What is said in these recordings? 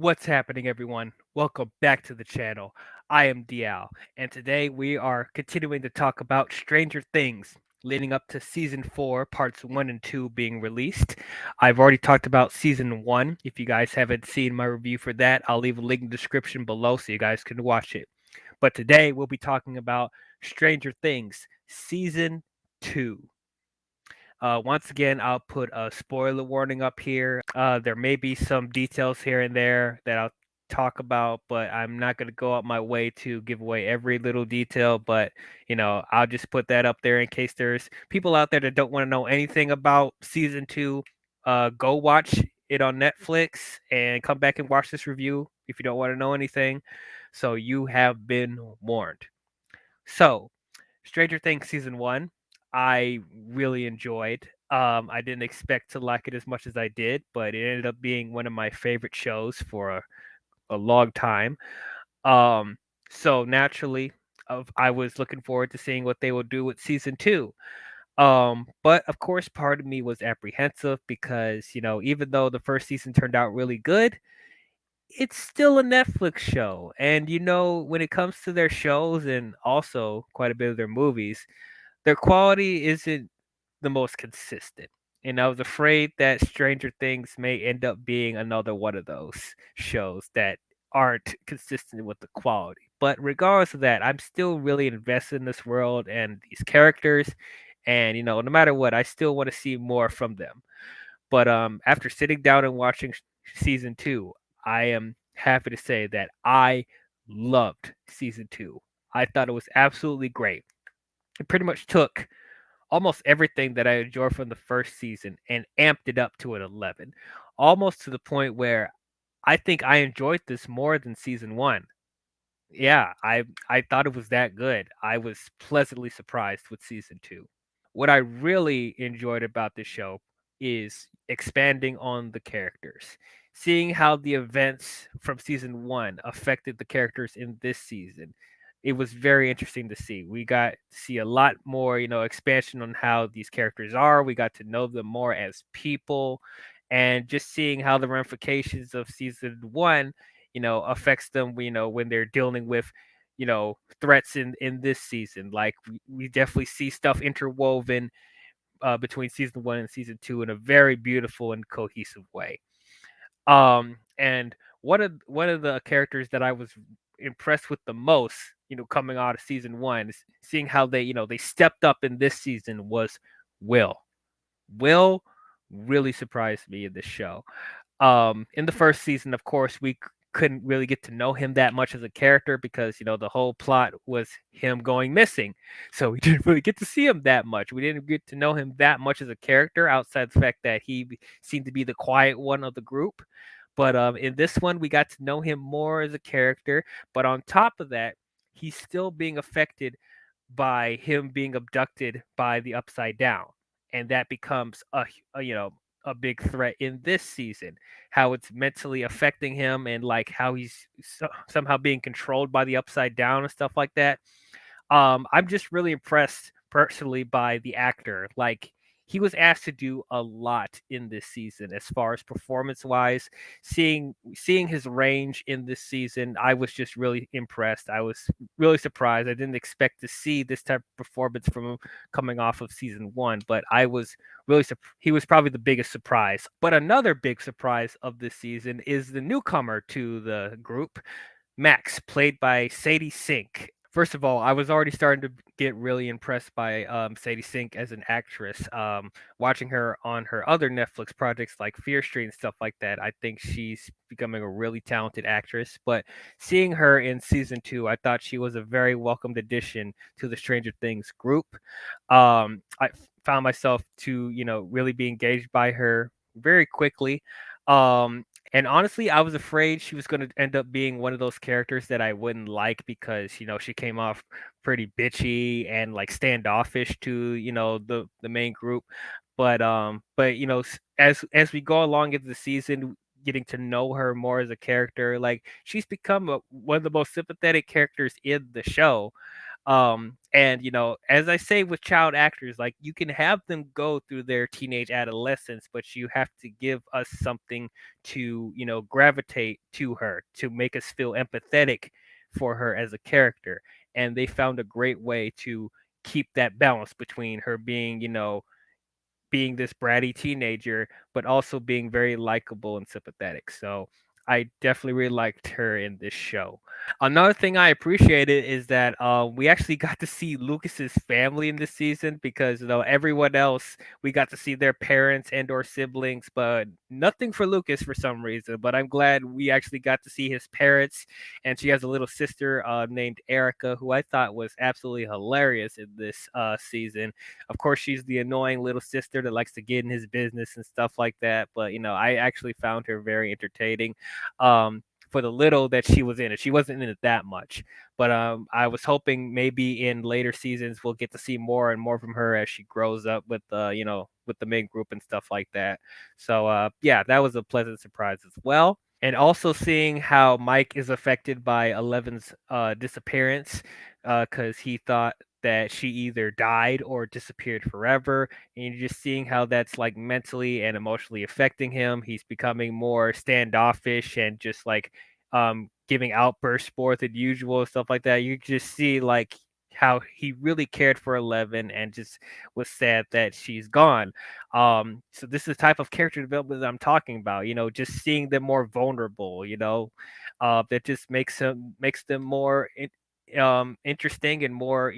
What's happening, everyone? Welcome back to the channel. I am DL, and today we are continuing to talk about Stranger Things, leading up to season 4, parts 1 and 2 being released. I've already talked about season 1. If you guys haven't seen my review for that, I'll leave a link in the description below so you guys can watch it. But today we'll be talking about Stranger Things, season 2. Once again, I'll put a spoiler warning up here. There may be some details here and there that I'll talk about, but I'm not going to go out my way to give away every little detail. But, I'll just put that up there in case there's people out there that don't want to know anything about season 2. Go watch it on Netflix and come back and watch this review if you don't want to know anything. So you have been warned. So, Stranger Things season 1, I really enjoyed. I didn't expect to like it as much as I did, but it ended up being one of my favorite shows for a long time. Um, so naturally, I was looking forward to seeing what they will do with season 2. But of course, part of me was apprehensive because, even though the first season turned out really good, it's still a Netflix show. And when it comes to their shows and also quite a bit of their movies, their quality isn't the most consistent. And I was afraid that Stranger Things may end up being another one of those shows that aren't consistent with the quality. But regardless of that, I'm still really invested in this world and these characters. And no matter what, I still want to see more from them. But after sitting down and watching season 2, I am happy to say that I loved season 2. I thought it was absolutely great. It pretty much took almost everything that I enjoyed from the first season and amped it up to an 11, almost to the point where I think I enjoyed this more than season 1. Yeah, I thought it was that good. I was pleasantly surprised with season 2. What I really enjoyed about this show is expanding on the characters, seeing how the events from season 1 affected the characters in this season. It was very interesting to see. We got to see a lot more, expansion on how these characters are. We got to know them more as people, and just seeing how the ramifications of season 1, affects them, when they're dealing with threats in this season. Like we definitely see stuff interwoven between season 1 and season 2 in a very beautiful and cohesive way. And one of the characters that I was impressed with the most, coming out of season 1, is seeing how they stepped up in this season, was Will. Will really surprised me in this show. In the first season, of course, we couldn't really get to know him that much as a character because the whole plot was him going missing, so we didn't really get to see him that much. We didn't get to know him that much as a character outside the fact that seemed to be the quiet one of the group. But in this one, we got to know him more as a character. But on top of that, he's still being affected by him being abducted by the Upside Down, and that becomes a big threat in this season. How it's mentally affecting him, and like how he's somehow being controlled by the Upside Down and stuff like that. I'm just really impressed personally by the actor. Like, he was asked to do a lot in this season as far as performance wise. Seeing his range in this season, I was just really impressed. I was really surprised. I didn't expect to see this type of performance from him coming off of season 1, but I was really he was probably the biggest surprise. But another big surprise of this season is the newcomer to the group, Max, played by Sadie Sink. First of all, I was already starting to get really impressed by Sadie Sink as an actress. Watching her on her other Netflix projects like Fear Street and stuff like that, I think she's becoming a really talented actress. But seeing her in season 2, I thought she was a very welcomed addition to the Stranger Things group. I found myself to, really be engaged by her very quickly. Um, and honestly, I was afraid she was going to end up being one of those characters that I wouldn't like because, she came off pretty bitchy and like standoffish to, the main group. But as we go along into the season, getting to know her more as a character, like she's become one of the most sympathetic characters in the show. And as I say with child actors, like you can have them go through their teenage adolescence, but you have to give us something to, gravitate to her, to make us feel empathetic for her as a character. And they found a great way to keep that balance between her being, being this bratty teenager, but also being very likable and sympathetic. So I definitely really liked her in this show. Another thing I appreciated is that we actually got to see Lucas's family in this season because everyone else we got to see their parents and or siblings, but nothing for Lucas for some reason. But I'm glad we actually got to see his parents, and she has a little sister named Erica, who I thought was absolutely hilarious in this season. Of course, she's the annoying little sister that likes to get in his business and stuff like that. But I actually found her very entertaining. For the little that she was in it, she wasn't in it that much. But I was hoping maybe in later seasons we'll get to see more and more from her as she grows up with with the main group and stuff like that. So yeah, that was a pleasant surprise as well. And also seeing how Mike is affected by Eleven's disappearance, because he thought that she either died or disappeared forever. And you're just seeing how that's like mentally and emotionally affecting him. He's becoming more standoffish and just like giving outbursts more than usual, stuff like that. You just see like how he really cared for Eleven and just was sad that she's gone. So this is the type of character development that I'm talking about. Just seeing them more vulnerable. That just makes them more interesting and more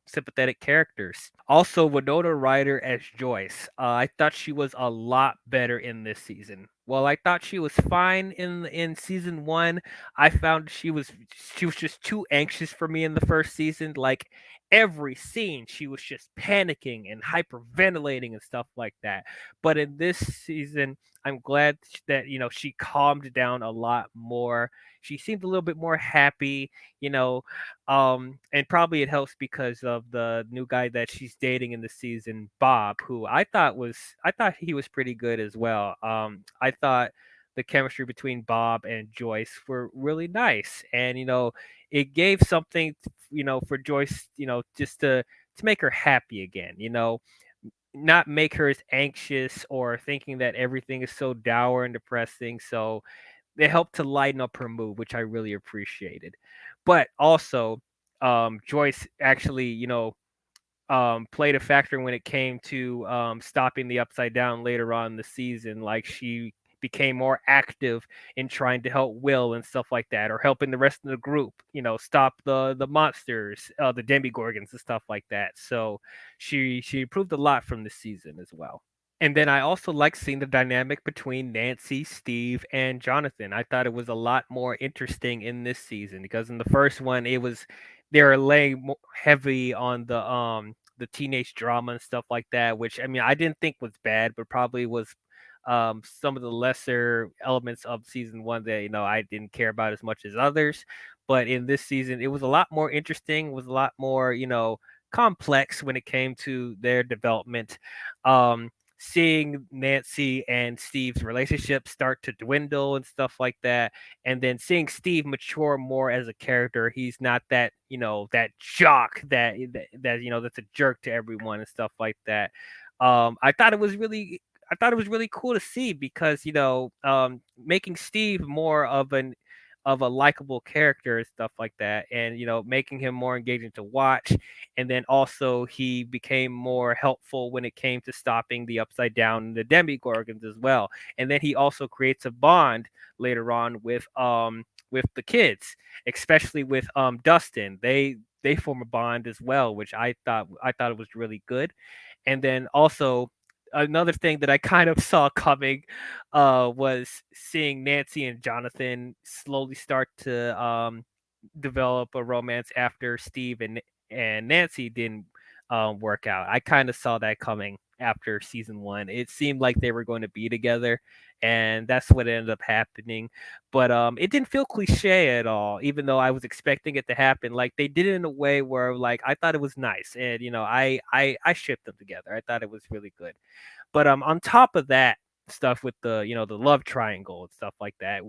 sympathetic characters. Also, Winona Ryder as Joyce. I thought she was a lot better in this season. Well, I thought she was fine in season one. I found she was just too anxious for me in the first season. Like every scene, she was just panicking and hyperventilating and stuff like that. But in this season, I'm glad that she calmed down a lot more. She seemed a little bit more happy. You know, and probably it helps because of the new guy that she's dating in the season, Bob, who I thought he was pretty good as well. I thought the chemistry between Bob and Joyce were really nice, and it gave something, for Joyce, just to make her happy again. Not make her as anxious or thinking that everything is so dour and depressing. So it helped to lighten up her mood, which I really appreciated. But also, Joyce actually, played a factor when it came to stopping the Upside Down later on in the season. Like she became more active in trying to help Will and stuff like that, or helping the rest of the group, stop the monsters, the Demigorgons and stuff like that. So she improved a lot from this season as well. And then I also like seeing the dynamic between Nancy, Steve, and Jonathan. I thought it was a lot more interesting in this season because in the first one it was they were laying heavy on the teenage drama and stuff like that, which I mean I didn't think was bad, but probably was some of the lesser elements of season one that I didn't care about as much as others. But in this season, it was a lot more interesting. Was a lot more complex when it came to their development. Seeing Nancy and Steve's relationship start to dwindle and stuff like that, and then seeing Steve mature more as a character. He's not that that jock that's a jerk to everyone and stuff like that. I thought it was really cool to see because making Steve more of a likable character and stuff like that, and making him more engaging to watch. And then also he became more helpful when it came to stopping the Upside Down and the Demigorgons as well. And then he also creates a bond later on with the kids, especially with Dustin. They form a bond as well, which I thought it was really good. And then also another thing that I kind of saw coming was seeing Nancy and Jonathan slowly start to develop a romance after Steve and Nancy didn't work out. I kind of saw that coming after season one. It seemed like they were going to be together, and that's what ended up happening. But it didn't feel cliche at all, even though I was expecting it to happen. Like they did it in a way where like I thought it was nice, and I shipped them together. I thought it was really good. But on top of that stuff with the the love triangle and stuff like that,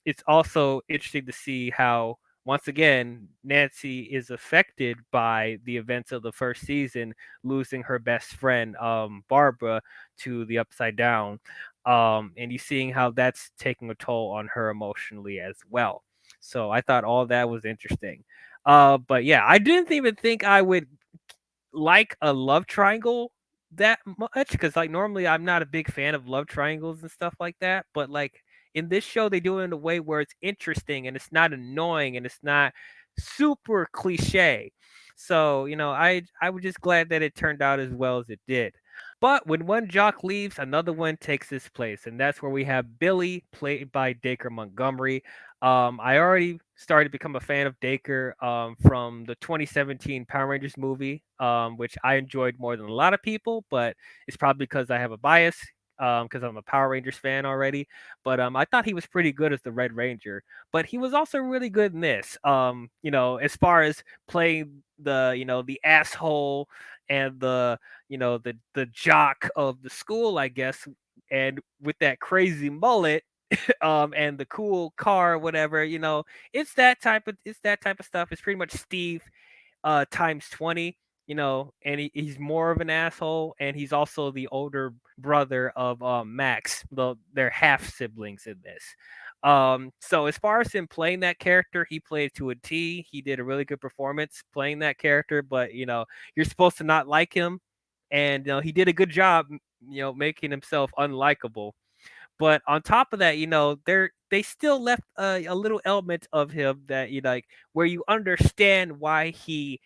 it's also interesting to see how once again, Nancy is affected by the events of the first season, losing her best friend, Barbara, to the Upside Down. And you seeing how that's taking a toll on her emotionally as well. So I thought all that was interesting. But yeah, I didn't even think I would like a love triangle that much because like normally I'm not a big fan of love triangles and stuff like that. But like in this show, they do it in a way where it's interesting and it's not annoying and it's not super cliche. So I was just glad that it turned out as well as it did. But when one jock leaves, another one takes his place, and that's where we have Billy, played by Dacre Montgomery. I already started to become a fan of Dacre from the 2017 Power Rangers movie, which I enjoyed more than a lot of people, but it's probably because I have a bias. Because I'm a Power Rangers fan already, but I thought he was pretty good as the Red Ranger. But he was also really good in this. As far as playing the asshole and the jock of the school, I guess, and with that crazy mullet, and the cool car, whatever, it's that type of stuff. It's pretty much Steve times 20, and he's more of an asshole, and he's also the older brother of Max. They're half siblings in this. So as far as him playing that character, he played to a T. He did a really good performance playing that character, but you're supposed to not like him, and he did a good job, making himself unlikable. But on top of that, they still left a little element of him that like where you understand why he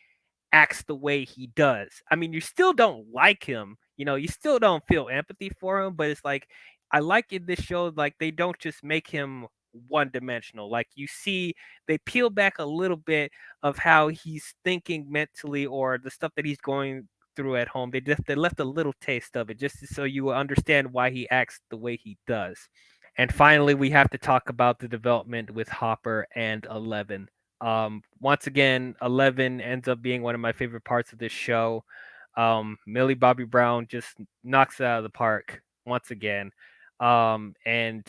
acts the way he does. I mean, you still don't like him, you still don't feel empathy for him, but it's like I like in this show, like they don't just make him one dimensional. Like you see, they peel back a little bit of how he's thinking mentally or the stuff that he's going through at home. They left a little taste of it just so you will understand why he acts the way he does. And finally, we have to talk about the development with Hopper and 11. Once again, 11 ends up being one of my favorite parts of this show. Millie Bobby Brown just knocks it out of the park once again. And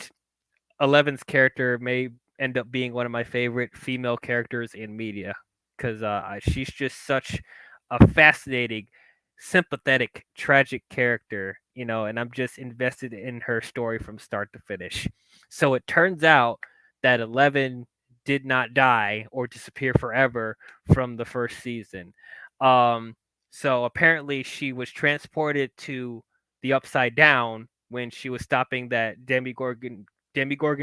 Eleven's character may end up being one of my favorite female characters in media because she's just such a fascinating, sympathetic, tragic character, and I'm just invested in her story from start to finish. So it turns out that 11 did not die or disappear forever from the first season. Um, so apparently she was transported to the Upside Down when she was stopping that Demigorgon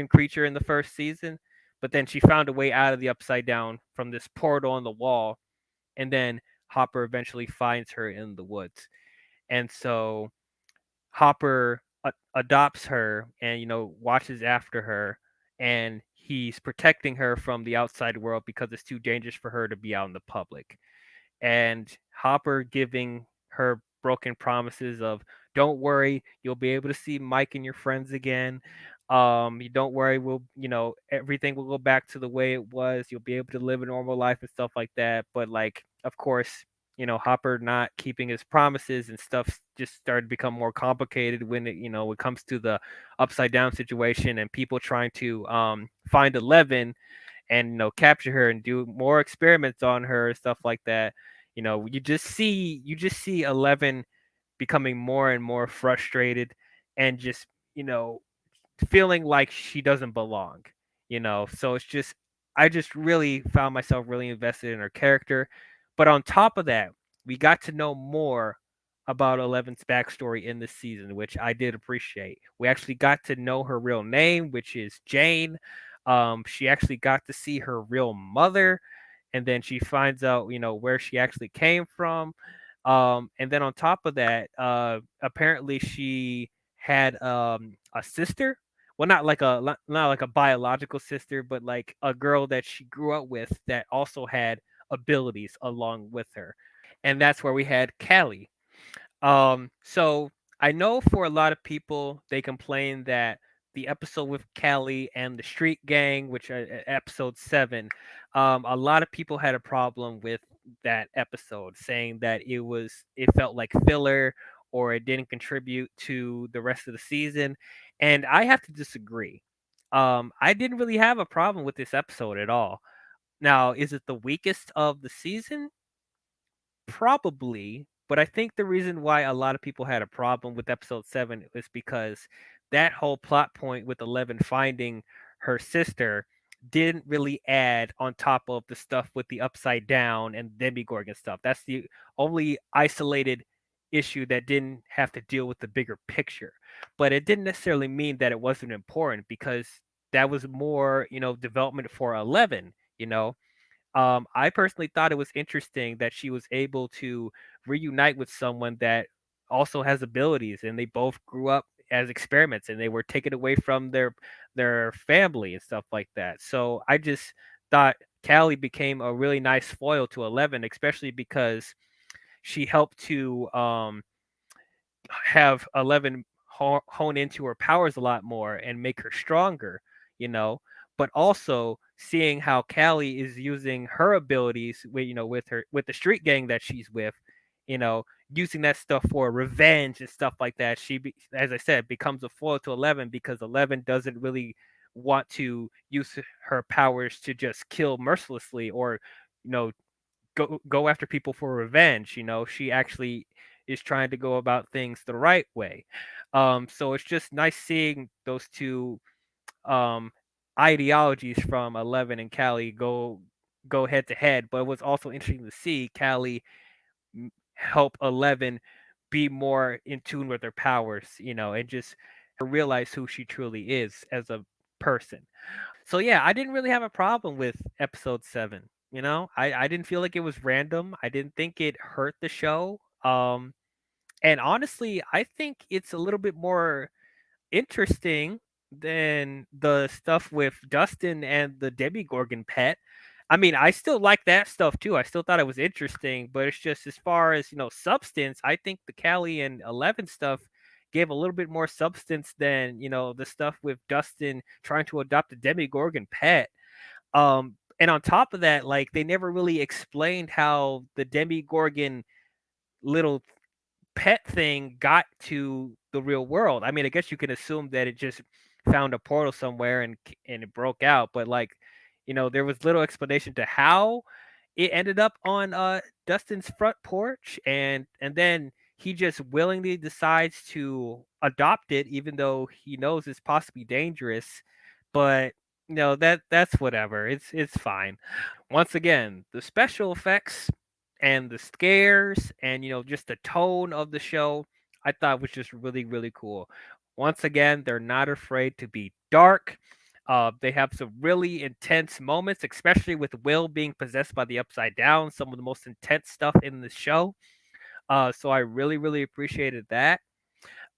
creature in the first season, but then she found a way out of the Upside Down from this portal on the wall, and then Hopper eventually finds her in the woods, and so Hopper adopts her and watches after her, and he's protecting her from the outside world because it's too dangerous for her to be out in the public. And Hopper giving her broken promises of don't worry, you'll be able to see Mike and your friends again. You don't worry, everything will go back to the way it was. You'll be able to live a normal life and stuff like that. But like, of course, Hopper not keeping his promises and stuff just started to become more complicated when it comes to the upside down situation and people trying to find 11 and capture her and do more experiments on her and stuff like that. You just see 11 becoming more and more frustrated and just you know feeling like she doesn't belong. So I just really found myself really invested in her character. But on top of that, we got to know more about Eleven's backstory in this season, which I did appreciate. We actually got to know her real name, which is Jane. She actually got to see her real mother, and then she finds out, where she actually came from. And then on top of that, apparently she had a sister. Well, not like a biological sister, but like a girl that she grew up with that also had abilities along with her. And that's where we had Callie. So I know for a lot of people, they complain that the episode with Callie and the Street Gang, which are episode 7, a lot of people had a problem with that episode, saying that it felt like filler or it didn't contribute to the rest of the season, and I have to disagree. I didn't really have a problem with this episode at all. Now, is it the weakest of the season? Probably, but I think the reason why a lot of people had a problem with episode 7 was because that whole plot point with Eleven finding her sister didn't really add on top of the stuff with the upside down and Demigorgon stuff. That's the only isolated issue that didn't have to deal with the bigger picture. But it didn't necessarily mean that it wasn't important because that was more, development for 11, you know I personally thought it was interesting that she was able to reunite with someone that also has abilities, and they both grew up as experiments, and they were taken away from their family and stuff like that. So I just thought Callie became a really nice foil to 11, especially because she helped to have 11 hone into her powers a lot more and make her stronger, you know. But also seeing how Callie is using her abilities with with the street gang that she's with, you know, using that stuff for revenge and stuff like that. As I said, becomes a foil to 11 because 11 doesn't really want to use her powers to just kill mercilessly or you know go after people for revenge. She actually is trying to go about things the right way. So it's just nice seeing those two um, ideologies from Eleven and Callie go head to head. But it was also interesting to see Callie help 11 be more in tune with her powers, and just realize who she truly is as a person. So yeah, I didn't really have a problem with episode 7. I didn't feel like it was random. I didn't think it hurt the show. And honestly, I think it's a little bit more interesting than the stuff with Dustin and the Demigorgon pet. I mean, I still like that stuff too. I still thought it was interesting, but it's just as far as, substance, I think the Callie and 11 stuff gave a little bit more substance than, the stuff with Dustin trying to adopt a Demigorgon pet. And on top of that, like they never really explained how the Demigorgon little pet thing got to the real world. I mean, I guess you can assume that it just found a portal somewhere and it broke out, but like, there was little explanation to how it ended up on Dustin's front porch, and then he just willingly decides to adopt it even though he knows it's possibly dangerous. But that's whatever. It's fine. Once again, the special effects and the scares and just the tone of the show, I thought was just really really cool. Once again, they're not afraid to be dark. They have some really intense moments, especially with Will being possessed by the Upside Down, some of the most intense stuff in the show. So I really really appreciated that.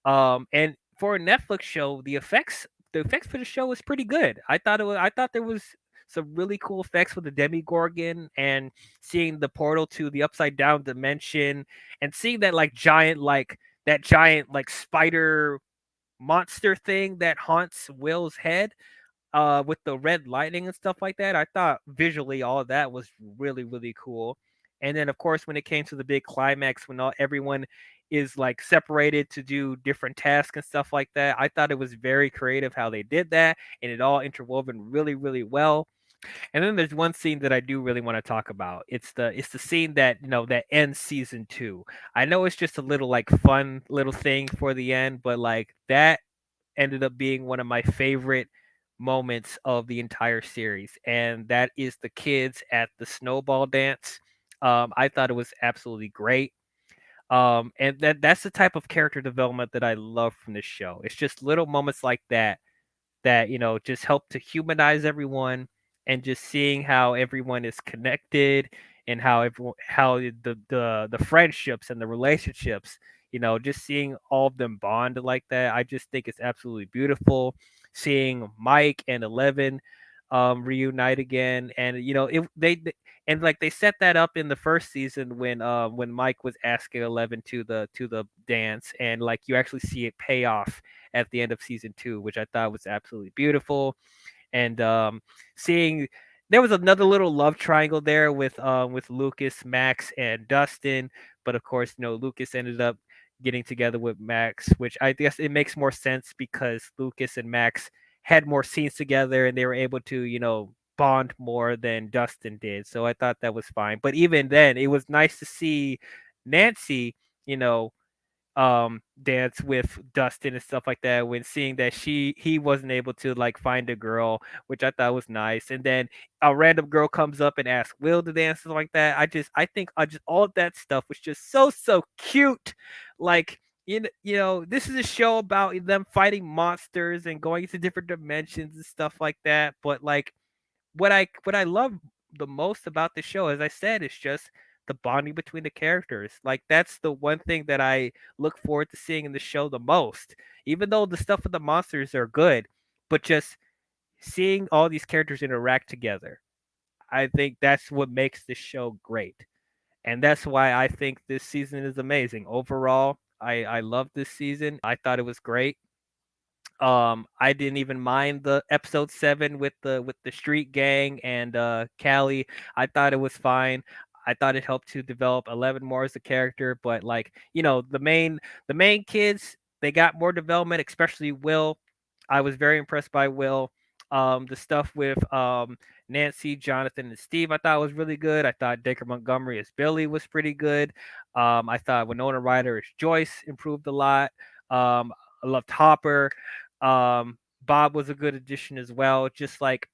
And for a Netflix show, the effects for the show was pretty good. I thought there was some really cool effects with the Demigorgon and seeing the portal to the upside down dimension and seeing that giant like spider monster thing that haunts Will's head with the red lightning and stuff like that. I thought visually all of that was really really cool. And then of course when it came to the big climax when everyone is like separated to do different tasks and stuff like that, I thought it was very creative how they did that, and it all interwoven really really well. And then there's one scene that I do really want to talk about. It's the scene that that ends season 2. I know it's just a little like fun little thing for the end, but like that ended up being one of my favorite moments of the entire series, and that is the kids at the snowball dance. I thought it was absolutely great. And that's the type of character development that I love from this show. It's just little moments like that just help to humanize everyone, and just seeing how everyone is connected and how the friendships and the relationships, just seeing all of them bond like that, I just think it's absolutely beautiful. Seeing Mike and 11 reunite again, and and like they set that up in the first season when Mike was asking 11 to the dance, and like you actually see it pay off at the end of season 2, which I thought was absolutely beautiful. And seeing there was another little love triangle there with Lucas, Max, and Dustin, but of course, Lucas ended up getting together with Max, which I guess it makes more sense because Lucas and Max had more scenes together, and they were able to bond more than Dustin did. So I thought that was fine. But even then, it was nice to see Nancy, you know, dance with Dustin and stuff like that when seeing that he wasn't able to like find a girl, which I thought was nice. And then a random girl comes up and asks Will to dance and like that. I think I just all of that stuff was just so cute. Like this is a show about them fighting monsters and going into different dimensions and stuff like that. But like what I love the most about the show, as I said, is just the bonding between the characters. Like that's the one thing that I look forward to seeing in the show the most. Even though the stuff with the monsters are good, but just seeing all these characters interact together, I think that's what makes this show great. And that's why I think this season is amazing. Overall, I love this season. I thought it was great. I didn't even mind the episode 7 with the street gang and Callie. I thought it was fine. I thought it helped to develop 11 more as a character, but like, the main kids, they got more development, especially Will. I was very impressed by Will. The stuff with Nancy, Jonathan, and Steve, I thought was really good. I thought Dacre Montgomery as Billy was pretty good. I thought Winona Ryder as Joyce improved a lot. I loved Hopper. Bob was a good addition as well. Just like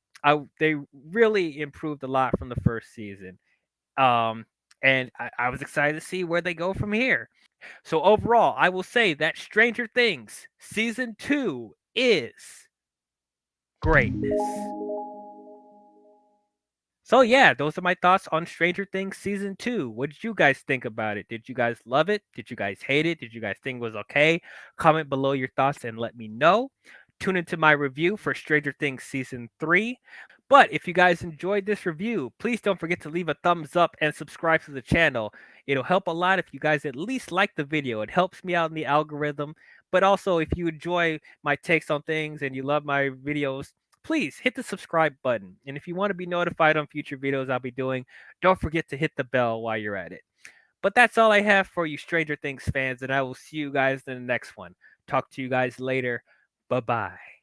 they really improved a lot from the first season. Um, and I was excited to see where they go from here. So overall, I will say that Stranger Things season 2 is greatness. So yeah, those are my thoughts on Stranger Things season 2. What did you guys think about it? Did you guys love it? Did you guys hate it? Did you guys think it was okay? Comment below your thoughts and let me know. Tune into my review for Stranger Things season 3. But if you guys enjoyed this review, please don't forget to leave a thumbs up and subscribe to the channel. It'll help a lot if you guys at least like the video. It helps me out in the algorithm. But also, if you enjoy my takes on things and you love my videos, please hit the subscribe button. And if you want to be notified on future videos I'll be doing, don't forget to hit the bell while you're at it. But that's all I have for you Stranger Things fans, and I will see you guys in the next one. Talk to you guys later. Bye bye.